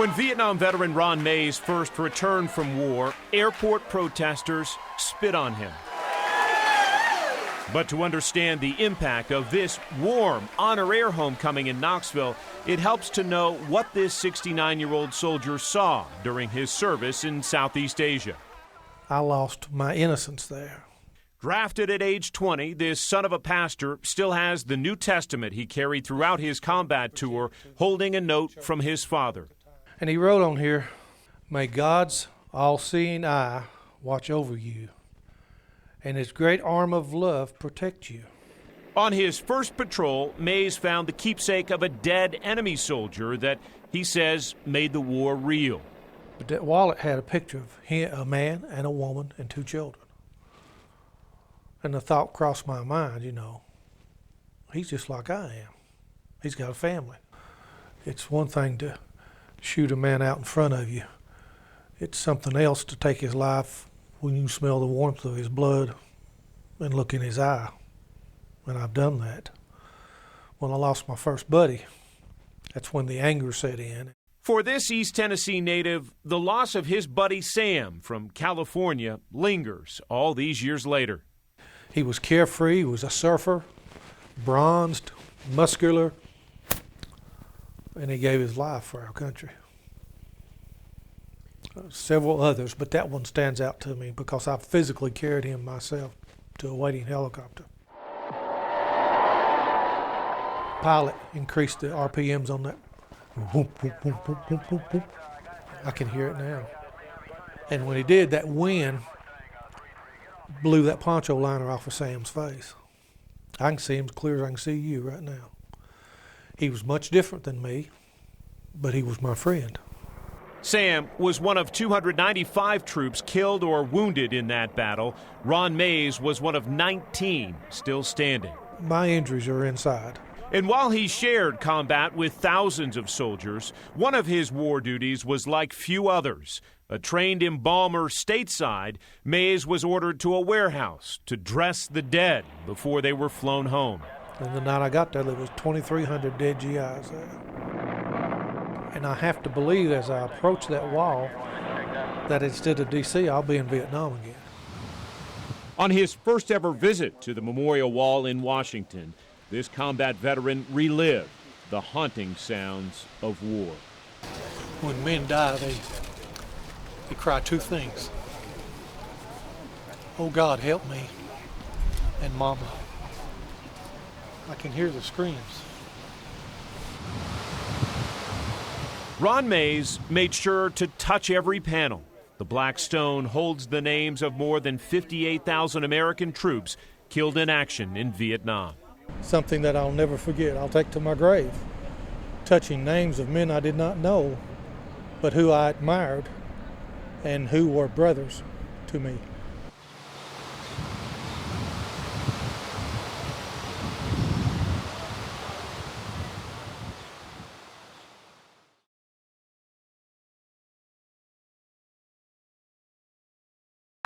When Vietnam veteran Ron Mays first returned from war, airport protesters spit on him. But to understand the impact of this warm HonorAir homecoming in Knoxville, it helps to know what this 69-year-old soldier saw during his service in Southeast Asia. I lost my innocence there. Drafted at age 20, this son of a pastor still has the New Testament he carried throughout his combat tour, holding a note from his father. And he wrote on here, "May God's all-seeing eye watch over you, and his great arm of love protect you." On his first patrol, Mays found the keepsake of a dead enemy soldier that he says made the war real. But that wallet had a picture of him, a man and a woman and 2 children. And the thought crossed my mind, he's just like I am. He's got a family. It's one thing to shoot a man out in front of you. It's something else to take his life when you smell the warmth of his blood and look in his eye. And I've done that. When I lost my first buddy, that's when the anger set in. For this East Tennessee native, the loss of his buddy Sam from California lingers all these years later. He was carefree, he was a surfer, bronzed, muscular, and he gave his life for our country. Several others, but that one stands out to me because I physically carried him myself to a waiting helicopter. Pilot increased the RPMs on that. I can hear it now. And when he did, that wind blew that poncho liner off of Sam's face. I can see him as clear as I can see you right now. He was much different than me, but he was my friend. Sam was one of 295 troops killed or wounded in that battle. Ron Mays was one of 19 still standing. My injuries are inside. And while he shared combat with thousands of soldiers, one of his war duties was like few others. A trained embalmer stateside, Mays was ordered to a warehouse to dress the dead before they were flown home. And the night I got there was 2,300 dead GIs there. And I have to believe as I approach that wall that instead of D.C., I'll be in Vietnam again. On his first ever visit to the Memorial Wall in Washington, this combat veteran relived the haunting sounds of war. When men die, they cry 2 things. Oh, God, help me, and Mama. I can hear the screams. Ron Mays made sure to touch every panel. The Black Stone holds the names of more than 58,000 American troops killed in action in Vietnam. Something that I'll never forget, I'll take to my grave. Touching names of men I did not know, but who I admired and who were brothers to me.